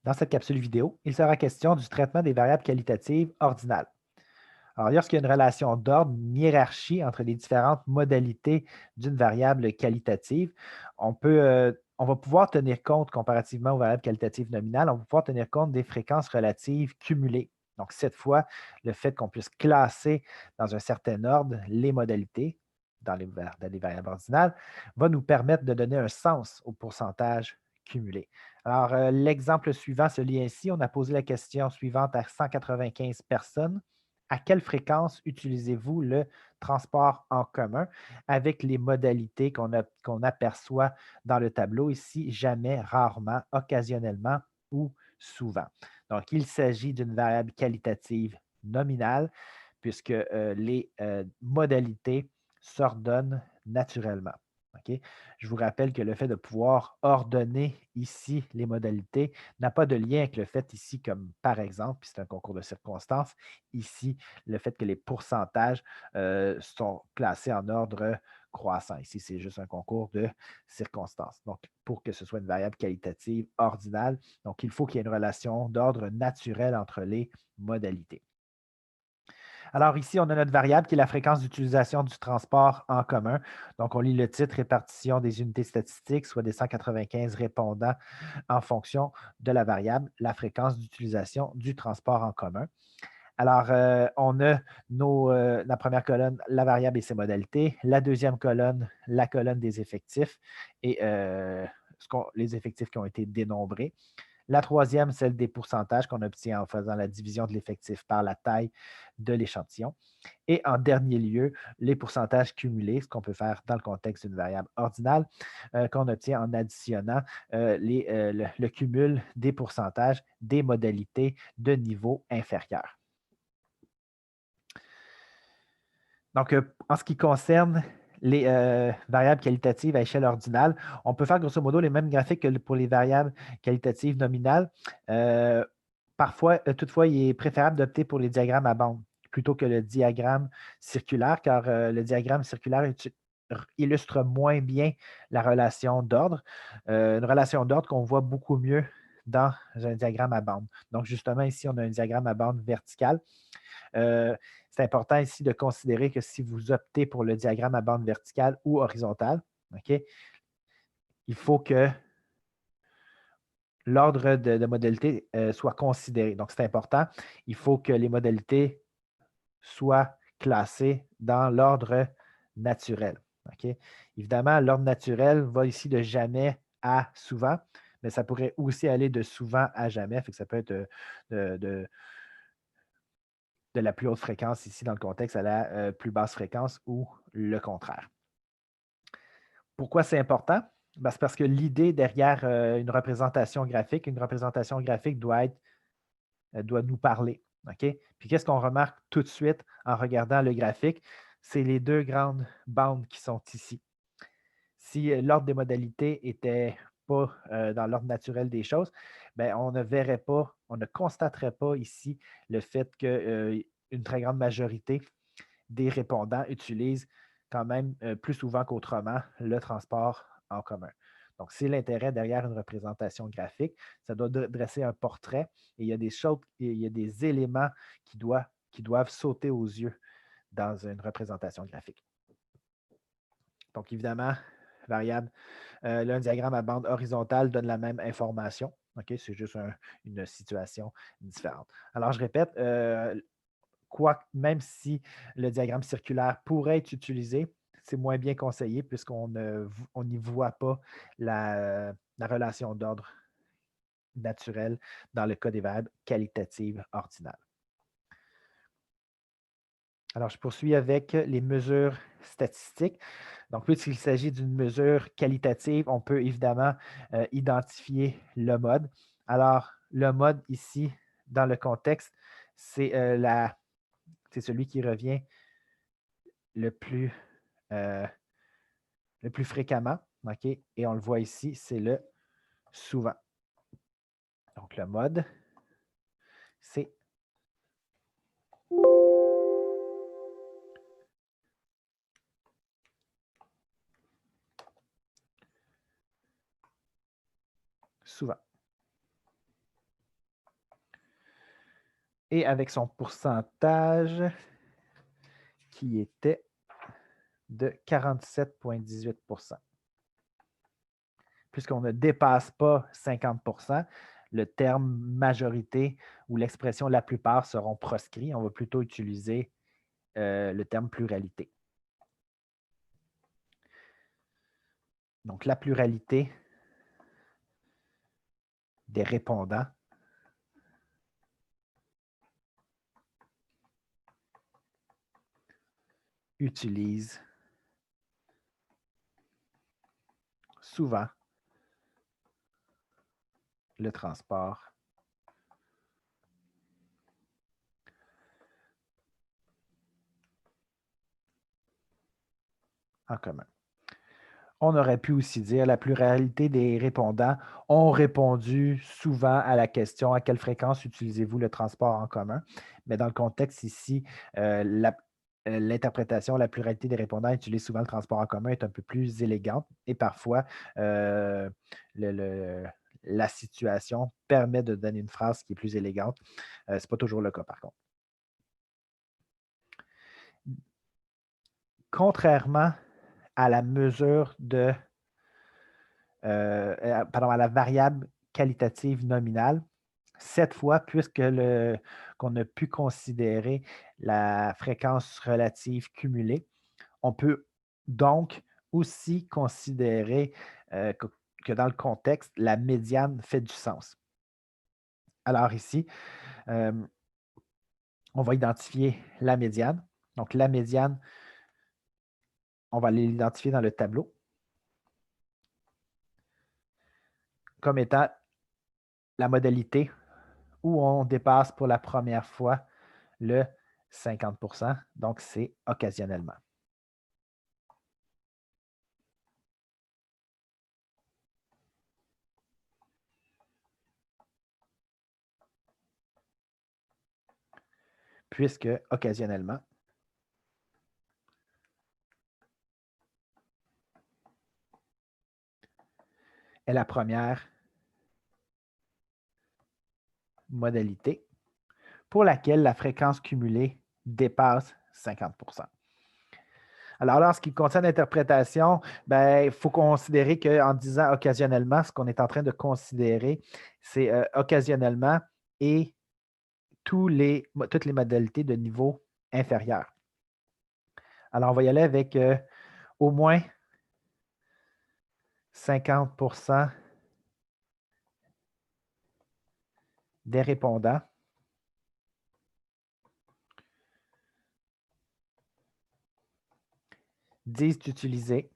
Dans cette capsule vidéo, il sera question du traitement des variables qualitatives ordinales. Alors, lorsqu'il y a une relation d'ordre, une hiérarchie entre les différentes modalités d'une variable qualitative, on va pouvoir tenir compte, comparativement aux variables qualitatives nominales, on va pouvoir tenir compte des fréquences relatives cumulées. Donc, cette fois, le fait qu'on puisse classer dans un certain ordre les modalités dans les variables ordinales va nous permettre de donner un sens au pourcentage cumulé. Alors, l'exemple suivant se lit ainsi. On a posé la question suivante à 195 personnes. À quelle fréquence utilisez-vous le transport en commun avec les modalités qu'on aperçoit dans le tableau ici, jamais, rarement, occasionnellement ou souvent. Donc, il s'agit d'une variable qualitative nominale puisque les modalités s'ordonnent naturellement. OK? Je vous rappelle que le fait de pouvoir ordonner ici les modalités n'a pas de lien avec le fait ici, comme par exemple, puis c'est un concours de circonstances, ici, le fait que les pourcentages sont classés en ordre croissant. Ici, c'est juste un concours de circonstances. Donc, pour que ce soit une variable qualitative ordinale, donc il faut qu'il y ait une relation d'ordre naturel entre les modalités. Alors ici, on a notre variable qui est la fréquence d'utilisation du transport en commun. Donc, on lit le titre, répartition des unités statistiques, soit des 195 répondants en fonction de la variable, la fréquence d'utilisation du transport en commun. Alors, on a la première colonne, la variable et ses modalités. La deuxième colonne, la colonne des effectifs et les effectifs qui ont été dénombrés. La troisième, celle des pourcentages qu'on obtient en faisant la division de l'effectif par la taille de l'échantillon. Et en dernier lieu, les pourcentages cumulés, ce qu'on peut faire dans le contexte d'une variable ordinale, qu'on obtient en additionnant le cumul des pourcentages des modalités de niveau inférieur. Donc, en ce qui concerne les variables qualitatives à échelle ordinale, on peut faire grosso modo les mêmes graphiques que pour les variables qualitatives nominales. Euh, Parfois, toutefois, il est préférable d'opter pour les diagrammes à bande plutôt que le diagramme circulaire, car le diagramme circulaire illustre moins bien la relation d'ordre. Une relation d'ordre qu'on voit beaucoup mieux dans un diagramme à bande. Donc, justement, ici, on a un diagramme à bande verticale. Euh, c'est important ici de considérer que si vous optez pour le diagramme à bande verticale ou horizontale, OK, il faut que l'ordre de modalité soit considéré. Donc, c'est important. Il faut que les modalités soient classées dans l'ordre naturel. OK? Évidemment, l'ordre naturel va ici de jamais à souvent, mais ça pourrait aussi aller de souvent à jamais. Fait que ça peut être de, de, de la plus haute fréquence ici dans le contexte à la plus basse fréquence ou le contraire. Pourquoi c'est important? Ben, c'est parce que l'idée derrière une représentation graphique doit nous parler. OK? Puis qu'est-ce qu'on remarque tout de suite en regardant le graphique? C'est les deux grandes bandes qui sont ici. Si l'ordre des modalités n'était pas dans l'ordre naturel des choses, ben, on ne verrait pas, on ne constaterait pas ici le fait qu'une très grande majorité des répondants utilisent quand même plus souvent qu'autrement le transport en commun. Donc, c'est l'intérêt derrière une représentation graphique. Ça doit dresser un portrait et il y a des choses, il y a des éléments qui doivent sauter aux yeux dans une représentation graphique. Donc, évidemment, variable. Là, un diagramme à bande horizontale donne la même information. OK? C'est juste une situation différente. Alors, je répète, même si le diagramme circulaire pourrait être utilisé, c'est moins bien conseillé puisqu'on n'y voit pas la relation d'ordre naturelle dans le cas des variables qualitatives ordinales. Alors, je poursuis avec les mesures statistiques. Donc, puisqu'il s'agit d'une mesure qualitative, on peut évidemment identifier le mode. Alors, le mode ici, dans le contexte, c'est celui qui revient le plus, euh, le plus fréquemment. OK? Et on le voit ici, c'est le souvent. Donc, le mode, c'est souvent. et avec son pourcentage qui était de 47,18 %. Puisqu'on ne dépasse pas 50 %, le terme majorité ou l'expression la plupart seront proscrits. On va plutôt utiliser le terme pluralité. Donc, la pluralité des répondants utilise souvent le transport en commun. On aurait pu aussi dire la pluralité des répondants ont répondu souvent à la question à quelle fréquence utilisez-vous le transport en commun? Mais dans le contexte ici, l'interprétation, la pluralité des répondants utilisent souvent le transport en commun est un peu plus élégante et parfois la situation permet de donner une phrase qui est plus élégante. Ce n'est pas toujours le cas par contre. Contrairement à la mesure de pardon, à la variable qualitative nominale. Cette fois, qu'on a pu considérer la fréquence relative cumulée, on peut donc aussi considérer que dans le contexte, la médiane fait du sens. Alors ici, euh, on va identifier la médiane. Donc la médiane, on va l'identifier dans le tableau comme étant la modalité où on dépasse pour la première fois le 50 %, donc c'est occasionnellement. Puisque occasionnellement est la première modalité pour laquelle la fréquence cumulée dépasse 50 %. Alors, lorsqu'il concerne l'interprétation, il faut considérer qu'en disant occasionnellement, ce qu'on est en train de considérer, c'est occasionnellement et toutes les modalités de niveau inférieur. Alors, on va y aller avec au moins 50 % des répondants disent utiliser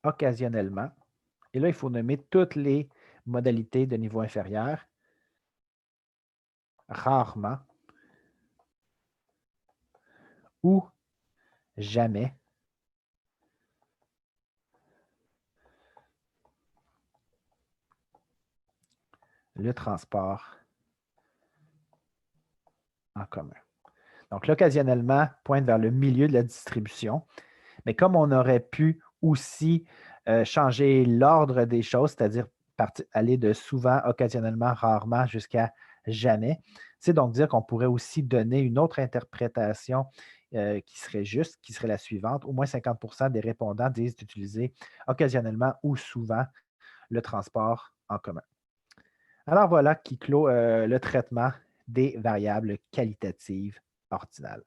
occasionnellement. Et là, il faut nommer toutes les modalités de niveau inférieur. Rarement ou jamais le transport en commun. Donc, l'occasionnellement pointe vers le milieu de la distribution. Mais comme on aurait pu aussi changer l'ordre des choses, c'est-à-dire aller de souvent, occasionnellement, rarement jusqu'à jamais, c'est donc dire qu'on pourrait aussi donner une autre interprétation qui serait juste, qui serait la suivante. Au moins 50 % des répondants disent utiliser occasionnellement ou souvent le transport en commun. Alors voilà qui clôt le traitement des variables qualitatives ordinales.